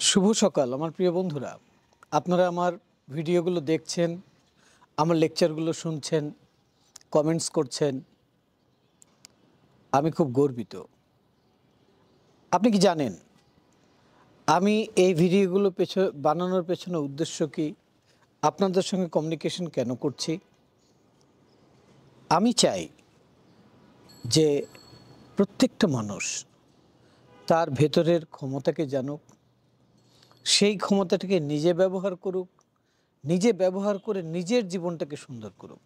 শুভ সকাল আমার প্রিয় বন্ধুরা। আপনারা আমার ভিডিওগুলো দেখছেন, আমার লেকচারগুলো শুনছেন, কমেন্টস করছেন। আমি খুব গর্বিত। আপনি কি জানেন আমি এই ভিডিওগুলো বানানোর পেছনে উদ্দেশ্য কি? আপনাদের সঙ্গে কমিউনিকেশন কেন করছি? আমি চাই যে প্রত্যেকটা মানুষ তার ভেতরের ক্ষমতাকে জানুক, সেই ক্ষমতাটাকে নিজে ব্যবহার করুক, নিজে ব্যবহার করে নিজের জীবনটাকে সুন্দর করুক।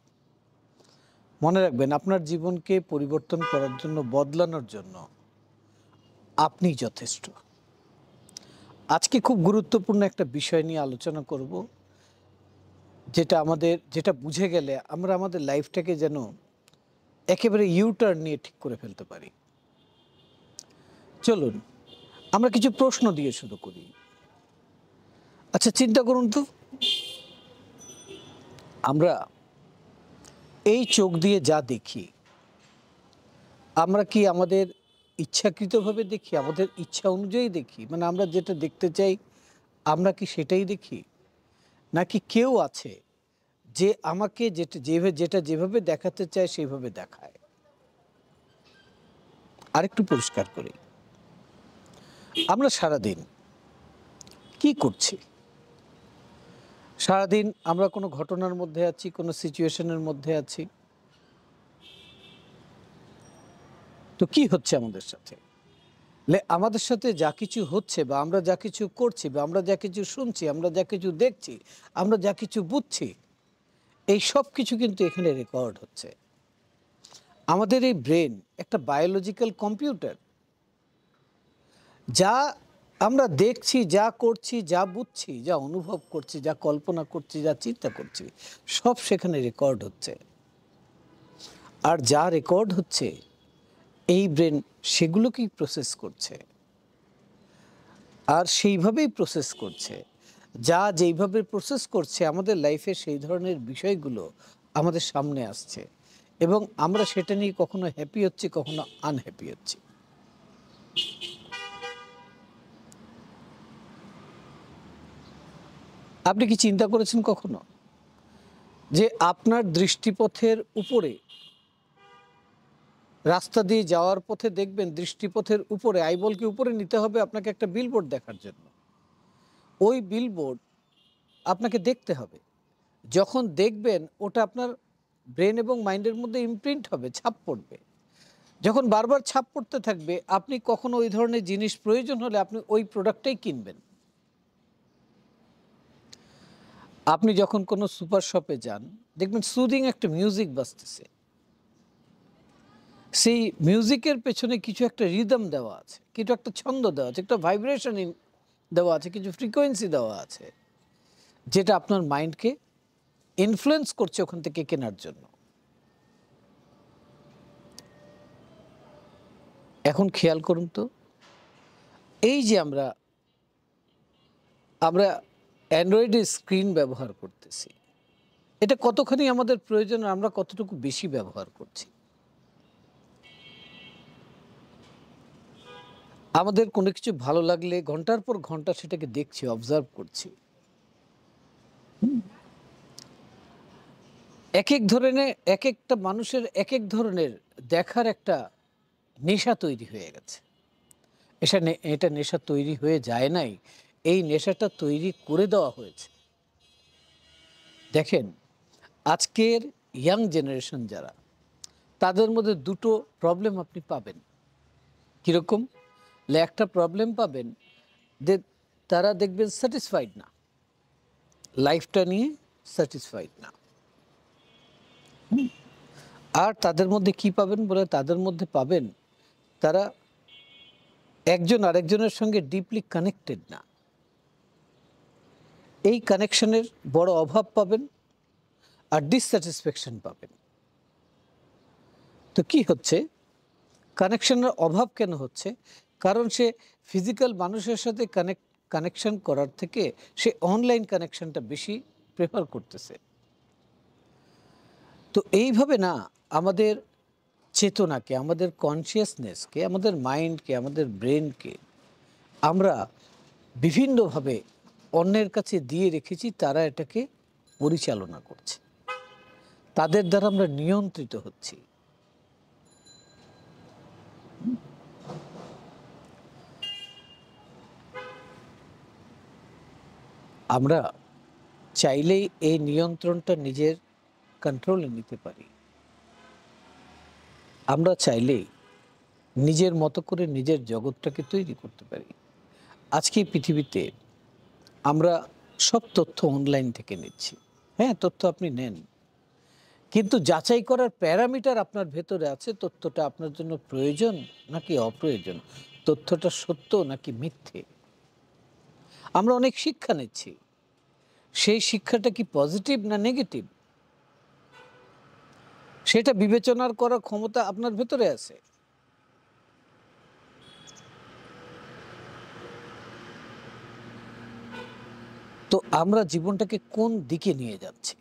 মনে রাখবেন, আপনার জীবনকে পরিবর্তন করার জন্য, বদলানোর জন্য আপনিই যথেষ্ট। আজকে খুব গুরুত্বপূর্ণ একটা বিষয় নিয়ে আলোচনা করব, যেটা বুঝে গেলে আমরা আমাদের লাইফটাকে যেন একেবারে ইউটার্ন নিয়ে ঠিক করে ফেলতে পারি। চলুন আমরা কিছু প্রশ্ন দিয়ে শুরু করি। আচ্ছা, চিন্তা করুন তো, আমরা এই চোখ দিয়ে যা দেখি, আমরা কি আমাদের ইচ্ছাকৃতভাবে দেখি, আমাদের ইচ্ছা অনুযায়ী দেখি? মানে আমরা যেটা দেখতে চাই আমরা কি সেটাই দেখি, নাকি কেউ আছে যে আমাকে যেটা যেভাবে দেখাতে চায় সেইভাবে দেখায়? আরেকটু পরিষ্কার করি, আমরা সারাদিন কি করছি? সারাদিন আমরা কোনো ঘটনার মধ্যে আছি, কোনো সিচুয়েশনের মধ্যে আছি। তো কি হচ্ছে আমাদের সাথে? আমাদের সাথে যা কিছু হচ্ছে, বা আমরা যা কিছু করছি, বা আমরা যা কিছু শুনছি, আমরা যা কিছু দেখছি, আমরা যা কিছু বুঝছি, এই সব কিছু কিন্তু এখানে রেকর্ড হচ্ছে। আমাদের এই ব্রেন একটা বায়োলজিক্যাল কম্পিউটার। যা আমরা দেখছি, যা করছি, যা বুঝছি, যা অনুভব করছি, যা কল্পনা করছি, যা চিন্তা করছি, সব সেখানে রেকর্ড হচ্ছে। আর যা রেকর্ড হচ্ছে, এই ব্রেন সেগুলোকেই প্রসেস করছে, আর সেইভাবেই প্রসেস করছে। যা যেইভাবে প্রসেস করছে, আমাদের লাইফে সেই ধরনের বিষয়গুলো আমাদের সামনে আসছে, এবং আমরা সেটা নিয়ে কখনো হ্যাপি হচ্ছি, কখনো আনহ্যাপি হচ্ছি। আপনি কি চিন্তা করেছেন কখনো যে আপনার দৃষ্টিপথের উপরে, রাস্তা দিয়ে যাওয়ার পথে দেখবেন দৃষ্টিপথের উপরে, আইবলকে উপরে নিতে হবে আপনাকে একটা বিলবোর্ড দেখার জন্য। ওই বিলবোর্ড আপনাকে দেখতে হবে। যখন দেখবেন ওটা আপনার ব্রেন এবং মাইন্ডের মধ্যে ইমপ্রিন্ট হবে, ছাপ পড়বে। যখন বারবার ছাপ পড়তে থাকবে, আপনি কখনো ওই ধরনের জিনিস প্রয়োজন হলে আপনি ওই প্রোডাক্টটাই কিনবেন। আপনি যখন কোনো সুপার শপে যান, দেখবেন সুদিং একটা মিউজিক বাজতেছে। সেই মিউজিকের পেছনে কিছু একটা রিদম দেওয়া আছে, কিছু একটা ছন্দ দেওয়া আছে, একটা ভাইব্রেশন দেওয়া আছে, কিছু ফ্রিকোয়েন্সি দেওয়া আছে, যেটা আপনার মাইন্ডকে ইনফ্লুয়েন্স করছে ওখান থেকে কেনার জন্য। এখন খেয়াল করুন তো, এই যে আমরা অ্যান্ড্রয়েডের স্ক্রিন ব্যবহার করতেছি, এটা কতখানি আমাদের প্রয়োজন, আমরা কতটুকু বেশি ব্যবহার করছি? আমাদের কোনো কিছু ভালো লাগলে ঘন্টার পর ঘন্টা সেটাকে দেখছি, অবজার্ভ করছি। এক একটা মানুষের এক এক ধরনের দেখার একটা নেশা তৈরি হয়ে গেছে। এটা নেশা তৈরি হয়ে যায় নাই, এই নেশাটা তৈরি করে দেওয়া হয়েছে। দেখেন, আজকের ইয়াং জেনারেশন যারা, তাদের মধ্যে দুটো প্রবলেম আপনি পাবেন। কীরকম? একটা প্রবলেম পাবেন যে তারা দেখবেন স্যাটিসফাইড না, লাইফটা নিয়ে স্যাটিসফাইড না। আর তাদের মধ্যে কি পাবেন বলে, তাদের মধ্যে পাবেন তারা একজন আরেকজনের সঙ্গে ডিপলি কানেক্টেড না। এই কানেকশনের বড় অভাব পাবেন, আর ডিসস্যাটিসফ্যাকশন পাবেন। তো কি হচ্ছে? কানেকশনের অভাব কেন হচ্ছে? কারণ সে ফিজিক্যাল মানুষের সাথে কানেকশন করার থেকে সে অনলাইন কানেকশনটা বেশি প্রেফার করতেছে। তো এইভাবে না, আমাদের চেতনাকে, আমাদের কনসিয়াসনেসকে, আমাদের মাইন্ডকে, আমাদের ব্রেনকে আমরা বিভিন্নভাবে অন্যের কাছে দিয়ে রেখেছি, তারা এটাকে পরিচালনা করছে, তাদের দ্বারা আমরা নিয়ন্ত্রিত হচ্ছি। আমরা চাইলেই এই নিয়ন্ত্রণটা নিজের কন্ট্রোলে নিতে পারি। আমরা চাইলেই নিজের মতো করে নিজের জগৎটাকে তৈরি করতে পারি। আজকে পৃথিবীতে আমরা সব তথ্য অনলাইন থেকে নিচ্ছি। হ্যাঁ, তথ্য আপনি নেন, কিন্তু যাচাই করার প্যারামিটার আপনার ভেতরে আছে। তথ্যটা আপনার জন্য প্রয়োজন নাকি অপ্রয়োজন, তথ্যটা সত্য নাকি মিথ্যে। আমরা অনেক শিক্ষা নিচ্ছি, সেই শিক্ষাটা কি পজিটিভ না নেগেটিভ, সেটা বিবেচনার করার ক্ষমতা আপনার ভেতরে আছে। তো আমরা জীবনটাকে কোন দিকে নিয়ে যাচ্ছি,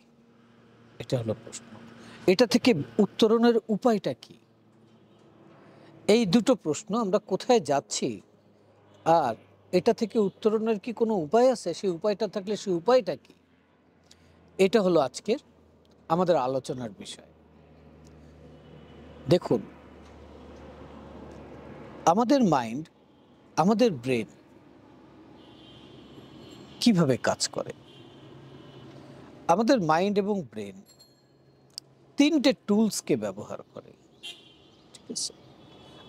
এটা হলো প্রশ্ন। এটা থেকে উত্তরণের উপায়টা কি? এই দুটো প্রশ্ন, আমরা কোথায় যাচ্ছি আর এটা থেকে উত্তরণের কি কোনো উপায় আছে, সেই উপায়টা থাকলে সেই উপায়টা কি, এটা হলো আজকের আমাদের আলোচনার বিষয়। দেখুন, আমাদের মাইন্ড, আমাদের ব্রেন কিভাবে কাজ করে। আমাদের মাইন্ড এবং ব্রেন তিনটে টুলসকে ব্যবহার করে, ঠিক আছে?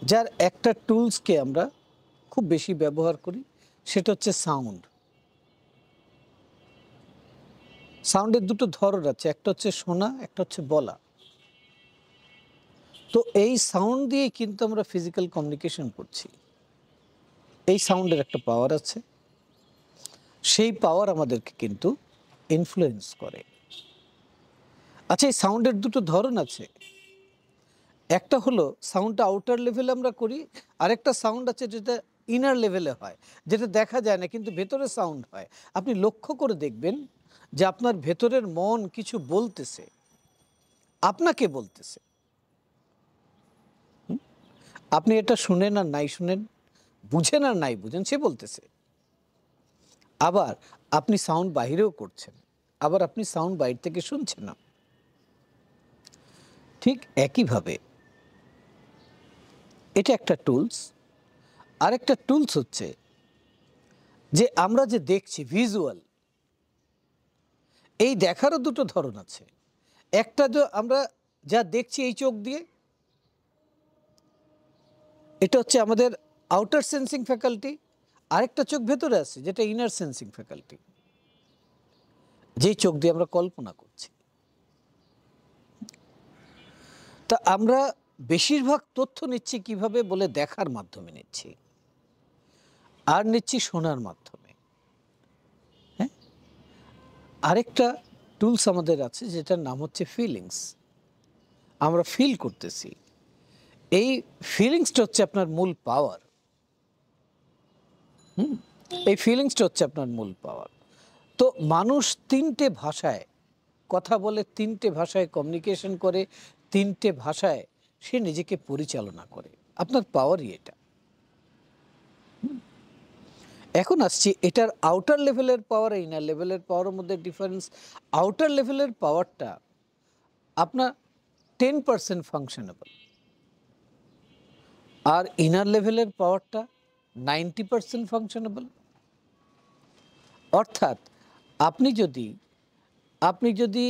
যার একটা টুলসকে আমরা খুব বেশি ব্যবহার করি, সেটা হচ্ছে সাউন্ড। সাউন্ডের দুটো ধরন আছে, একটা হচ্ছে শোনা, একটা হচ্ছে বলা। তো এই সাউন্ড দিয়ে কিন্তু আমরা ফিজিক্যাল কমিউনিকেশন করছি। এই সাউন্ডের একটা পাওয়ার আছে, সেই পাওয়ার আমাদেরকে কিন্তু ইনফ্লুয়েন্স করে। আচ্ছা, এই সাউন্ডের দুটো ধরন আছে। একটা হলো সাউন্ডটা আউটার লেভেলে আমরা করি, আরেকটা সাউন্ড আছে যেটা ইনার লেভেলে হয়, যেটা দেখা যায় না কিন্তু ভেতরে সাউন্ড হয়। আপনি লক্ষ্য করে দেখবেন যে আপনার ভেতরের মন কিছু বলতেছে, আপনাকে বলতেছে। আপনি এটা শুনেন আর নাই শুনেন, বুঝেন আর নাই বুঝেন, সে বলতেছে। আবার আপনি সাউন্ড বাহিরেও করছেন, আবার আপনি সাউন্ড বাইরে থেকে শুনছেন না। ঠিক একইভাবে এটা একটা টুলস। আরেকটা টুলস হচ্ছে যে আমরা যে দেখছি ভিজুয়াল, এই দেখারও দুটো ধরন আছে। একটা যে আমরা যা দেখছি এই চোখ দিয়ে, এটা হচ্ছে আমাদের আউটার সেন্সিং ফ্যাকাল্টি। আরেকটা চোখ ভেতরে আছে যেটা ইনার সেন্সিং ফ্যাকাল্টি, যেই চোখ দিয়ে আমরা কল্পনা করছি। তা আমরা বেশিরভাগ তথ্য নিচ্ছি কিভাবে বলে, দেখার মাধ্যমে নিচ্ছি আর নিচ্ছি শোনার মাধ্যমে। হ্যাঁ, আরেকটা টুলস আমাদের আছে যেটার নাম হচ্ছে ফিলিংস। আমরা ফিল করতেছি, এই ফিলিংসটা হচ্ছে আপনার মূল পাওয়ার। এই ফিলিংসটা হচ্ছে আপনার মূল পাওয়ার। তো মানুষ তিনটে ভাষায় কথা বলে, তিনটে ভাষায় কমিউনিকেশন করে, তিনটে ভাষায় সে নিজেকে পরিচালনা করে। আপনার পাওয়ারই এটা। এখন আসছি এটার আউটার লেভেলের পাওয়ার, ইনার লেভেলের পাওয়ারের মধ্যে ডিফারেন্স। আউটার লেভেলের পাওয়ারটা আপনার 10% ফাংশনেবল, আর ইনার লেভেলের পাওয়ারটা 90% ফাংশনেবল। অর্থাৎ আপনি যদি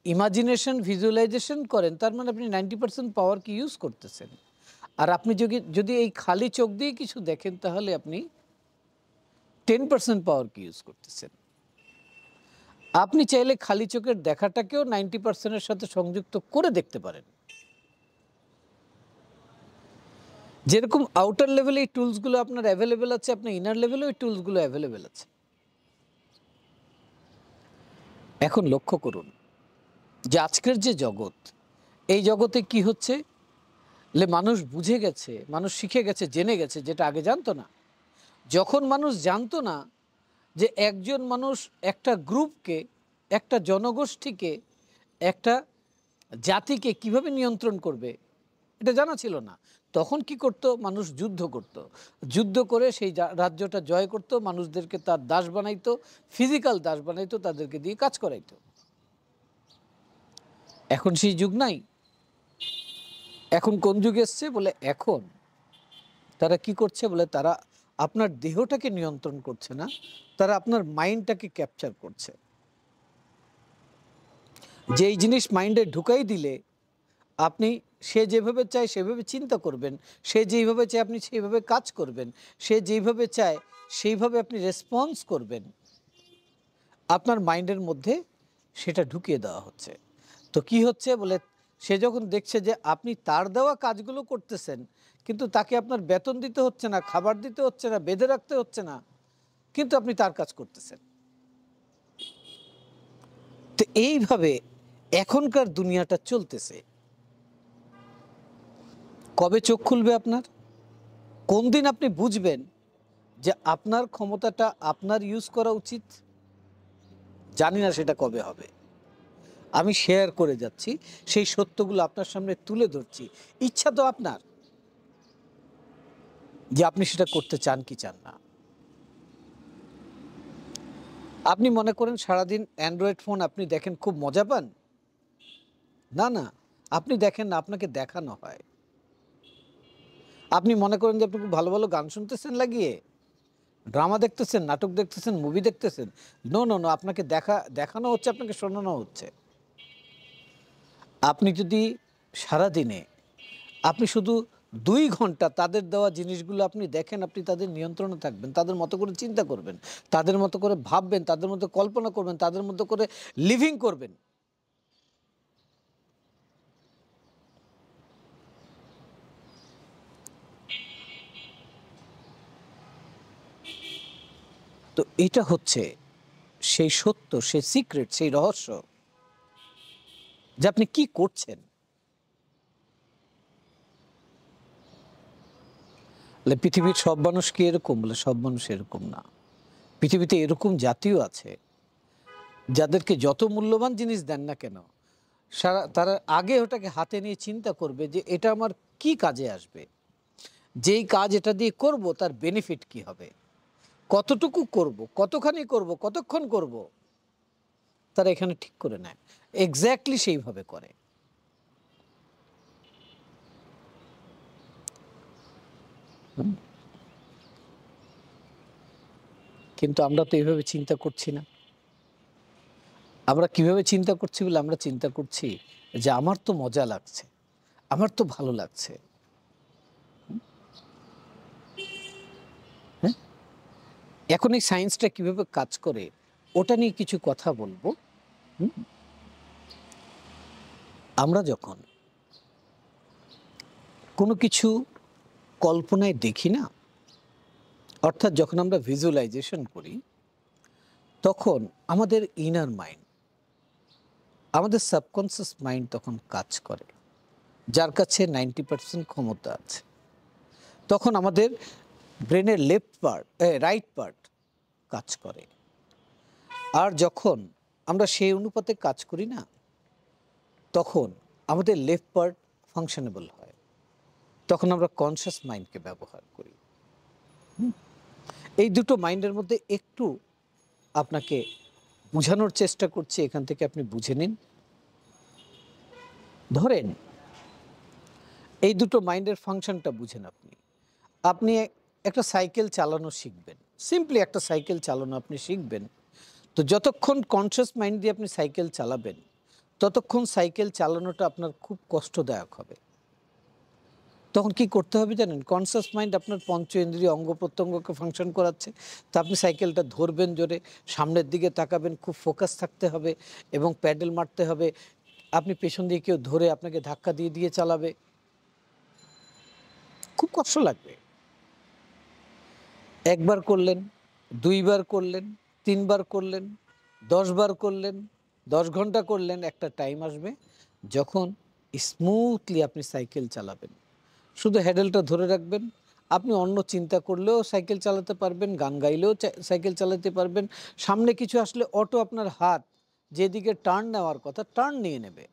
ইমাজিনেশন, ভিজুয়ালাইজেশন করেন, তার মানে আপনি 90% পাওয়ারকে ইউজ করতেছেন। আর আপনি যদি এই খালি চোখ দিয়ে কিছু দেখেন, তাহলে আপনি 10% পাওয়ারকে ইউজ করতেছেন। আপনি চাইলে খালি চোখের দেখাটাকেও 90%-এর সাথে সংযুক্ত করে দেখতে পারেন। যেরকম আউটার লেভেলে এই টুলসগুলো আপনার অ্যাভেলেবেল আছে, আপনার ইনার লেভেলেও এই টুলসগুলো অ্যাভেলেবেল আছে। এখন লক্ষ্য করুন যে আজকের যে জগৎ, এই জগতে কি হচ্ছে, মানুষ বুঝে গেছে, মানুষ শিখে গেছে, জেনে গেছে, যেটা আগে জানতো না। যখন মানুষ জানতো না যে একজন মানুষ একটা গ্রুপকে, একটা জনগোষ্ঠীকে, একটা জাতিকে কিভাবে নিয়ন্ত্রণ করবে, এটা জানা ছিল না, তখন কি করত? মানুষ যুদ্ধ করত, যুদ্ধ করে সেই রাজ্যটা জয় করত, মানুষদেরকে তার দাস বানাইতো, ফিজিক্যাল দাস বানাইতো, তাদেরকে দিয়ে কাজ করাইতো। এখন সেই যুগ নাই। এখন কোন যুগ এসছে? বলে এখন তারা কি করছে? বলে তারা আপনার দেহটাকে নিয়ন্ত্রণ করছে না, তারা আপনার মাইন্ডটাকে ক্যাপচার করছে। যেই জিনিস মাইন্ডে ঢুকাই দিলে আপনি সে যেভাবে চায় সেভাবে চিন্তা করবেন, সে যেইভাবে চায় আপনি সেইভাবে কাজ করবেন, সে যেইভাবে চায় সেইভাবে আপনি রেসপন্স করবেন, আপনার মাইন্ডের মধ্যে সেটা ঢুকিয়ে দেওয়া হচ্ছে। তো কি হচ্ছে? বলে সে যখন দেখছে যে আপনি তার দেওয়া কাজগুলো করতেছেন, কিন্তু তাকে আপনার বেতন দিতে হচ্ছে না, খাবার দিতে হচ্ছে না, বেঁধে রাখতে হচ্ছে না, কিন্তু আপনি তার কাজ করতেছেন। তো এইভাবে এখনকার দুনিয়াটা চলতেছে। কবে চোখ খুলবে আপনার? কোন দিন আপনি বুঝবেন যে আপনার ক্ষমতাটা আপনার ইউজ করা উচিত? জানি না সেটা কবে হবে। আমি শেয়ার করে যাচ্ছি, সেই সত্যগুলো আপনার সামনে তুলে ধরছি। ইচ্ছা তো আপনার যে আপনি সেটা করতে চান কি চান না। আপনি মনে করেন সারাদিন অ্যান্ড্রয়েড ফোন আপনি দেখেন, খুব মজা পান? না, না, আপনি দেখেন না, আপনাকে দেখানো হয়। আপনি মনে করেন যে আপনি খুব ভালো, ভালো গান শুনতেছেন লাগিয়ে, ড্রামা দেখতেছেন, নাটক দেখতেছেন, মুভি দেখতেছেন। নো, নো, নো, আপনাকে দেখানো হচ্ছে, আপনাকে শোনানো হচ্ছে। আপনি যদি সারাদিনে আপনি শুধু ২ ঘন্টা তাদের দেওয়া জিনিসগুলো আপনি দেখেন, আপনি তাদের নিয়ন্ত্রণে থাকবেন, তাদের মতো করে চিন্তা করবেন, তাদের মতো করে ভাববেন, তাদের মতো কল্পনা করবেন, তাদের মতো করে লিভিং করবেন। তো এটা হচ্ছে সেই সত্য, সেই সিক্রেট, সেই রহস্য যে আপনি কি করছেন। বলে পৃথিবীর সব মানুষ কি এরকম? বলে সব মানুষ এরকম না। পৃথিবীতে এরকম জাতিও আছে যাদেরকে যত মূল্যবান জিনিস দেন না কেন, তারা আগে ওটাকে হাতে নিয়ে চিন্তা করবে যে এটা আমার কি কাজে আসবে, যেই কাজ এটা দিয়ে করব তার বেনিফিট কি হবে, কতটুকু করব, কতখানি করব, কতক্ষণ করব, তারা এখানে ঠিক করে নেয়। এক্স্যাক্টলি সেইভাবে করে। হুম? কিন্তু আমরা তো এইভাবে চিন্তা করছি না। আমরা কিভাবে চিন্তা করছি? বলে আমরা চিন্তা করছি যে আমার তো মজা লাগছে, আমার তো ভালো লাগছে। হ্যাঁ, এখন এই সায়েন্সটা কিভাবে কাজ করে ওটা নিয়ে কিছু কথা বলবো। হুম? আমরা যখন কোনো কিছু কল্পনায় দেখি না, অর্থাৎ যখন আমরা ভিজুয়ালাইজেশন করি, তখন আমাদের ইনার মাইন্ড, আমাদের সাবকনসিয়াস মাইন্ড তখন কাজ করে, যার কাছে 90% ক্ষমতা আছে। তখন আমাদের ব্রেনের রাইট পার্ট কাজ করে। আর যখন আমরা সেই অনুপাতে কাজ করি না, তখন আমাদের লেফট পার্ট ফাংশনেবল হয়। তখন আমরা কনসিয়াস মাইন্ডকে ব্যবহার করি। এই দুটো মাইন্ডের মধ্যে একটু আপনাকে বোঝানোর চেষ্টা করছি, এখান থেকে আপনি বুঝে নিন। ধরেন এই দুটো মাইন্ডের ফাংশনটা বুঝেন। আপনি আপনি একটা সাইকেল চালানো শিখবেন, সিম্পলি একটা সাইকেল চালানো আপনি শিখবেন। তো যতক্ষণ কনসিয়াস মাইন্ড দিয়ে আপনি সাইকেল চালাবেন, ততক্ষণ সাইকেল চালানোটা আপনার খুব কষ্টদায়ক হবে। তখন কি করতে হবে জানেন? কনসিয়াস মাইন্ড আপনার পঞ্চ ইন্দ্রিয় অঙ্গ প্রত্যঙ্গকে ফাংশন করাচ্ছে। তা আপনি সাইকেলটা ধরবেন জোরে, সামনের দিকে তাকাবেন, খুব ফোকাস থাকতে হবে এবং প্যাডেল মারতে হবে। আপনি পেছন দিয়ে কেউ ধরে আপনাকে ধাক্কা দিয়ে দিয়ে চালাবে, খুব কষ্ট লাগবে। একবার করলেন, ২ বার করলেন, ৩ বার করলেন, ১০ বার করলেন, ১০ ঘন্টা করলেন, একটা টাইম আসবে যখন স্মুথলি আপনি সাইকেল চালাবেন। শুধু হ্যান্ডেলটা ধরে রাখবেন। আপনি অন্য চিন্তা করলেও সাইকেল চালাতে পারবেন, গান গাইলেও সাইকেল চালাতে পারবেন। সামনে কিছু আসলে অটো আপনার হাত যেদিকে টার্ন নেওয়ার কথা টার্ন নিয়ে নেবে।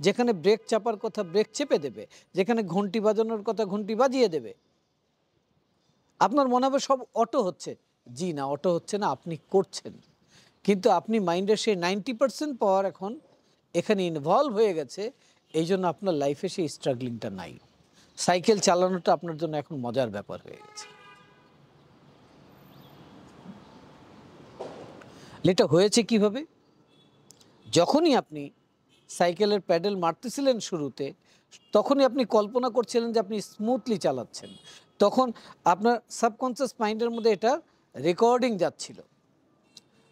যেখানে ব্রেক চাপার কথা ব্রেক চেপে দেবে, যেখানে ঘন্টি বাজানোর কথা ঘন্টি বাজিয়ে দেবে। আপনার মনে হবে সব অটো হচ্ছে, জি না, অটো হচ্ছে না, আপনি করছেন। কিন্তু আপনি মাইন্ডের সেই 90% পাওয়ার এখন এখানে ইনভলভ হয়ে গেছে, এই জন্য আপনার লাইফে সেই স্ট্রাগলিংটা নাই। সাইকেল চালানোটা আপনার জন্য এখন মজার ব্যাপার হয়ে গেছে। এটা হয়েছে কিভাবে? যখনই আপনি সাইকেলের প্যাডেল মারতেছিলেন শুরুতে, তখনই আপনি কল্পনা করছিলেন যে আপনি স্মুথলি চালাচ্ছেন। তখন আপনার সাবকনসিয়াস মাইন্ডের মধ্যে এটা রেকর্ডিং যাচ্ছিল।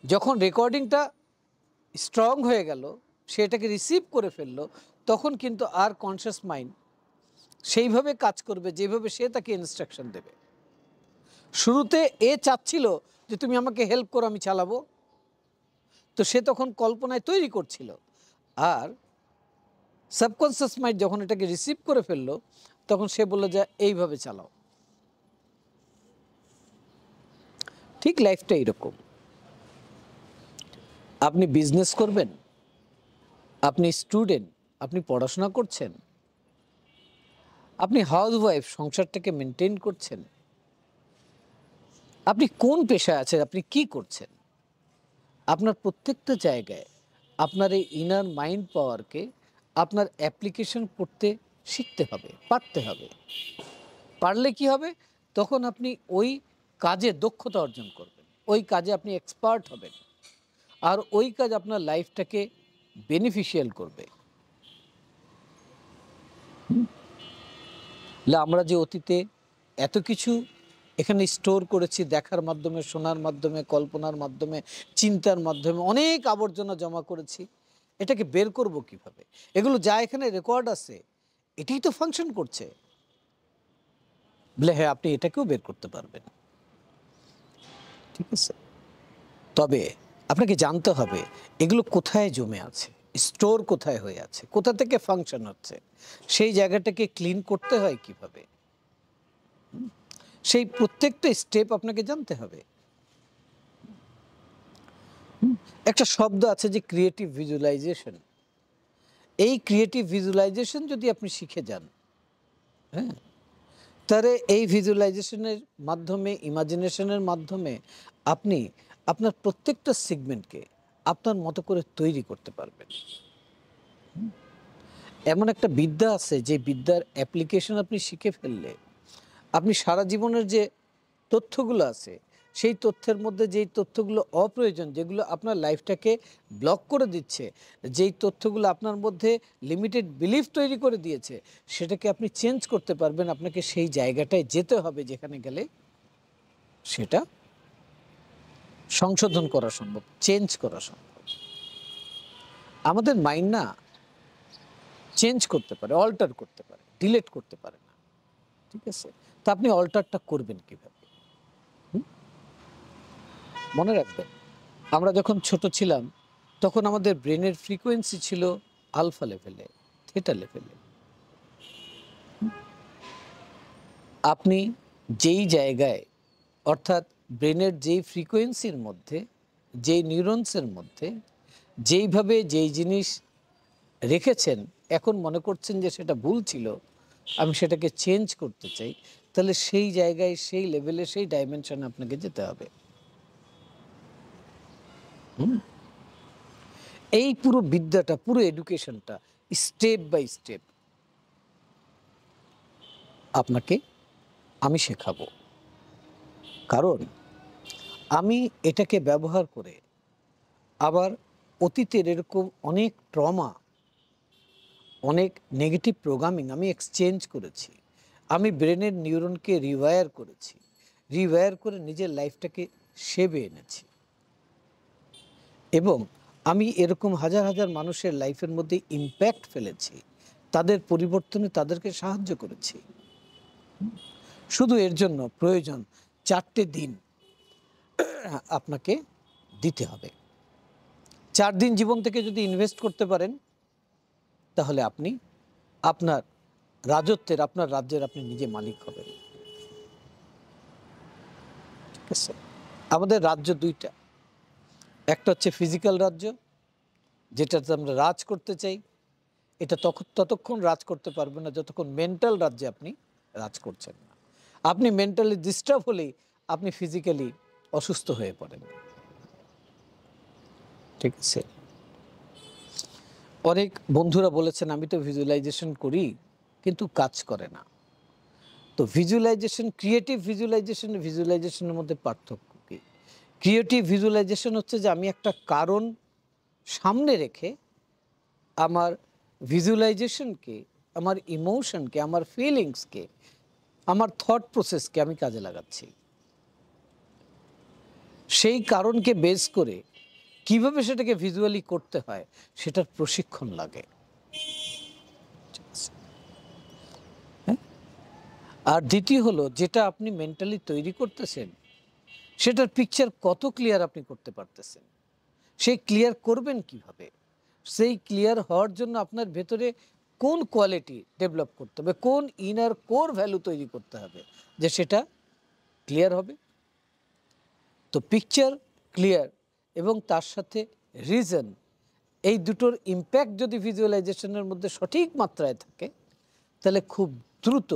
যখন রেকর্ডিংটা স্ট্রং হয়ে গেল, সেটাকে রিসিভ করে ফেললো, তখন কিন্তু আর কনসিয়াস মাইন্ড সেইভাবে কাজ করবে যেভাবে সে তাকে ইনস্ট্রাকশন দেবে। শুরুতে এ চাচ্ছিল যে তুমি আমাকে হেল্প করো, আমি চালাবো, তো সে তখন কল্পনায় তৈরি করছিল। আর সাবকনসিয়াস মাইন্ড যখন এটাকে রিসিভ করে ফেললো, তখন সে বললো যে এইভাবে চালাও। ঠিক লাইফটা এরকম। আপনি বিজনেস করবেন, আপনি স্টুডেন্ট, আপনি পড়াশোনা করছেন, আপনি হাউসওয়াইফ, সংসারটাকে মেনটেন করছেন, আপনি কোন পেশায় আছেন, আপনি কি করছেন, আপনার প্রত্যেকটা জায়গায় আপনার এই ইনার মাইন্ড পাওয়ারকে আপনার অ্যাপ্লিকেশন করতে শিখতে হবে, পারতে হবে। পারলে কি হবে? তখন আপনি ওই কাজে দক্ষতা অর্জন করবেন, ওই কাজে আপনি এক্সপার্ট হবেন, আর ওই কাজ আপনার লাইফটাকে বেনিফিশিয়াল করবে। আমরা যে অতীতে এত কিছু এখানে স্টোর করেছি, দেখার মাধ্যমে, শোনার মাধ্যমে, কল্পনার মাধ্যমে, চিন্তার মাধ্যমে অনেক আবর্জনা জমা করেছি, এটাকে বের করব কিভাবে? এগুলো যা এখানে রেকর্ড আছে, এটাই তো ফাংশন করছে। বলে হ্যাঁ, আপনি এটাকেও বের করতে পারবেন। ঠিক আছে, তবে আপনাকে জানতে হবে এগুলো কোথায় জমে আছে, স্টোর কোথায় হয়ে আছে, কোথা থেকে ফাংশন হচ্ছে, সেই জায়গাটাকে ক্লিন করতে হয় কিভাবে, সেই প্রত্যেকটা স্টেপ আপনাকে জানতে হবে। একটা শব্দ আছে যে ক্রিয়েটিভ ভিজুয়ালাইজেশন। এই ক্রিয়েটিভ ভিজুয়ালাইজেশন যদি আপনি শিখে যান, হ্যাঁ, তাহলে এই ভিজুয়ালাইজেশনের মাধ্যমে, ইমাজিনেশনের মাধ্যমে আপনি আপনার প্রত্যেকটা সেগমেন্টকে আপনার মতো করে তৈরি করতে পারবেন। এমন একটা বিদ্যা আছে যে বিদ্যার অ্যাপ্লিকেশন আপনি শিখে ফেললে আপনি সারা জীবনের যে তথ্যগুলো আছে, সেই তথ্যের মধ্যে যেই তথ্যগুলো অপ্রয়োজন, যেগুলো আপনার লাইফটাকে ব্লক করে দিচ্ছে, যেই তথ্যগুলো আপনার মধ্যে লিমিটেড বিলিফ তৈরি করে দিয়েছে, সেটাকে আপনি চেঞ্জ করতে পারবেন। আপনাকে সেই জায়গাটায় যেতে হবে যেখানে গেলে সেটা সংশোধন করা সম্ভব, চেঞ্জ করা সম্ভব। আমাদের মাইন্ড না চেঞ্জ করতে পারে, অল্টার করতে পারে, ডিলেট করতে পারে না। ঠিক আছে, তা আপনি অল্টারটা করবেন কিভাবে? মনে রাখবেন, আমরা যখন ছোট ছিলাম তখন আমাদের ব্রেনের ফ্রিকোয়েন্সি ছিল আলফা লেভেলে, থিটা লেভেলে। আপনি যেই জায়গায়, অর্থাৎ ব্রেনের যেই ফ্রিকোয়েন্সির মধ্যে, যেই নিউরনসের মধ্যে যেইভাবে যেই জিনিস রেখেছেন, এখন মনে করছেন যে সেটা ভুল ছিল, আমি সেটাকে চেঞ্জ করতে চাই, তাহলে সেই জায়গায়, সেই লেভেলে, সেই ডাইমেনশনে আপনাকে যেতে হবে। এই পুরো বিদ্যাটা, পুরো এডুকেশনটা স্টেপ বাই স্টেপ আপনাকে আমি শেখাবো। কারণ আমি এটাকে ব্যবহার করে আবার অতীতের এরকম অনেক ট্রমা, অনেক নেগেটিভ প্রোগ্রামিং আমি এক্সচেঞ্জ করেছি। আমি ব্রেনের নিউরনকে রিওয়ার করেছি, রিওয়ার করে নিজের লাইফটাকে সেবে এনেছি। এবং আমি এরকম হাজার হাজার মানুষের লাইফের মধ্যে ইম্প্যাক্ট ফেলেছি, তাদের পরিবর্তনে তাদেরকে সাহায্য করেছি। শুধু এর জন্য প্রয়োজন 4টে দিন আপনাকে দিতে হবে। 4 দিন জীবন থেকে যদি ইনভেস্ট করতে পারেন, তাহলে আপনি আপনার রাজত্বের, আপনার রাজ্যের আপনি নিজে মালিক হবেন। ঠিক আছে, আমাদের রাজ্য দুইটা, একটা হচ্ছে ফিজিক্যাল রাজ্য, যেটাতে আমরা রাজ করতে চাই, এটা ততক্ষণ রাজ করতে পারবে না যতক্ষণ মেন্টাল রাজ্যে আপনি রাজ করছেন না। আপনি মেন্টালি ডিস্টার্ব হলেই আপনি ফিজিক্যালি অসুস্থ হয়ে পড়েন। ঠিক আছে? অনেক বন্ধুরা বলেছেন আমি তো ভিজুয়ালাইজেশন করি কিন্তু কাজ করে না। তো ভিজুয়ালাইজেশন, ক্রিয়েটিভ ভিজুয়ালাইজেশন, ভিজুয়ালাইজেশনের মধ্যে পার্থক্য কি? ক্রিয়েটিভ ভিজুয়ালাইজেশন হচ্ছে যে আমি একটা কারণ সামনে রেখে আমার ভিজুয়ালাইজেশনকে, আমার ইমোশনকে, আমার ফিলিংসকে, আমার থট প্রসেসকে আমি কাজে লাগাচ্ছি। সেই কারণকে বেস করে কিভাবে সেটাকে ভিজুয়ালি করতে হয় সেটার প্রশিক্ষণ লাগে। হ্যাঁ? আর দ্বিতীয় হলো যেটা আপনি মেন্টালি তৈরি করতেছেন সেটার পিকচার কত ক্লিয়ার আপনি করতে পারতেছেন, সেই ক্লিয়ার করবেন কিভাবে, সেই ক্লিয়ার হওয়ার জন্য আপনার ভেতরে কোন কোয়ালিটি ডেভেলপ করতে হবে, কোন ইনার কোর ভ্যালু তৈরি করতে হবে যে সেটা ক্লিয়ার হবে। তো পিকচার ক্লিয়ার এবং তার সাথে রিজন, এই দুটোর ইম্প্যাক্ট যদি ভিজুয়ালাইজেশনের মধ্যে সঠিক মাত্রায় থাকে তাহলে খুব দ্রুত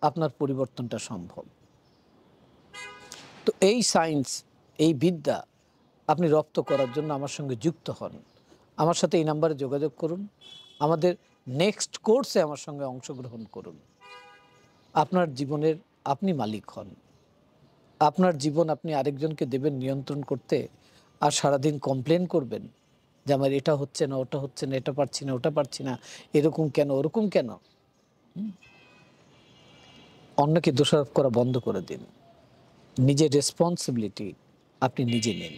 আপনার পরিবর্তনটা সম্ভব। তো এই সায়েন্স, এই বিদ্যা আপনি রপ্ত করার জন্য আমার সঙ্গে যুক্ত হন। আমার সাথে এই নাম্বারে যোগাযোগ করুন। আমাদের নেক্সট কোর্সে আমার সঙ্গে অংশগ্রহণ করুন। আপনার জীবনের আপনি মালিক হন। আপনার জীবন আপনি আরেকজনকে দেবেন নিয়ন্ত্রণ করতে, আর সারাদিন কমপ্লেন করবেন যে আমার এটা হচ্ছে না, ওটা হচ্ছে না, এটা পারছি না, ওটা পারছি না, এরকম কেন, ওরকম কেন। অন্যকে দোষারোপ করা বন্ধ করে দিন। নিজের রেসপন্সিবিলিটি আপনি নিজে নিন।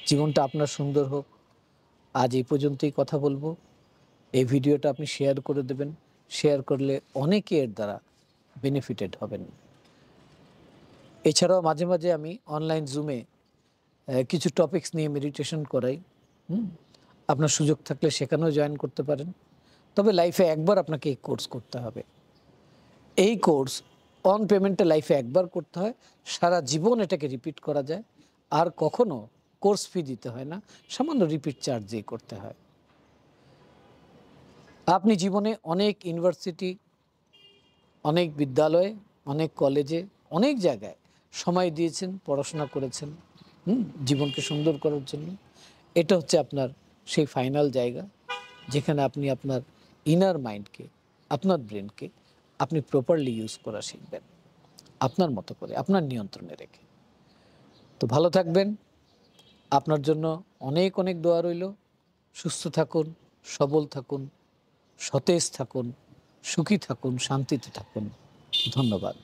জীবনটা আপনার সুন্দর হোক। আজ এই পর্যন্তই কথা বলবো। এই ভিডিওটা আপনি শেয়ার করে দেবেন। শেয়ার করলে অনেকে এর দ্বারা বেনিফিটেড হবেন। এছাড়াও মাঝে মাঝে আমি অনলাইন জুমে কিছু টপিকস নিয়ে মেডিটেশন করাই। আপনার সুযোগ থাকলে সেখানেও জয়েন করতে পারেন। তবে লাইফে একবার আপনাকে এই কোর্স করতে হবে। এই কোর্স অন পেমেন্টে লাইফে একবার করতে হয়, সারা জীবন এটাকে রিপিট করা যায়। আর কখনো কোর্স ফি দিতে হয় না, সামান্য রিপিট চার্জ দিয়ে করতে হয়। আপনি জীবনে অনেক ইউনিভার্সিটি, অনেক বিদ্যালয়ে, অনেক কলেজে, অনেক জায়গায় সময় দিয়েছেন, পড়াশোনা করেছেন জীবনকে সুন্দর করার জন্য। এটা হচ্ছে আপনার সেই ফাইনাল জায়গা যেখানে আপনি আপনার ইনার মাইন্ডকে, আপনার ব্রেনকে আপনি প্রপারলি ইউজ করা শিখবেন, আপনার মতো করে, আপনার নিয়ন্ত্রণে রেখে। তো ভালো থাকবেন। আপনার জন্য অনেক অনেক দোয়া রইল। সুস্থ থাকুন, সবল থাকুন, সতেজ থাকুন, সুখী থাকুন, শান্তিতে থাকুন। ধন্যবাদ।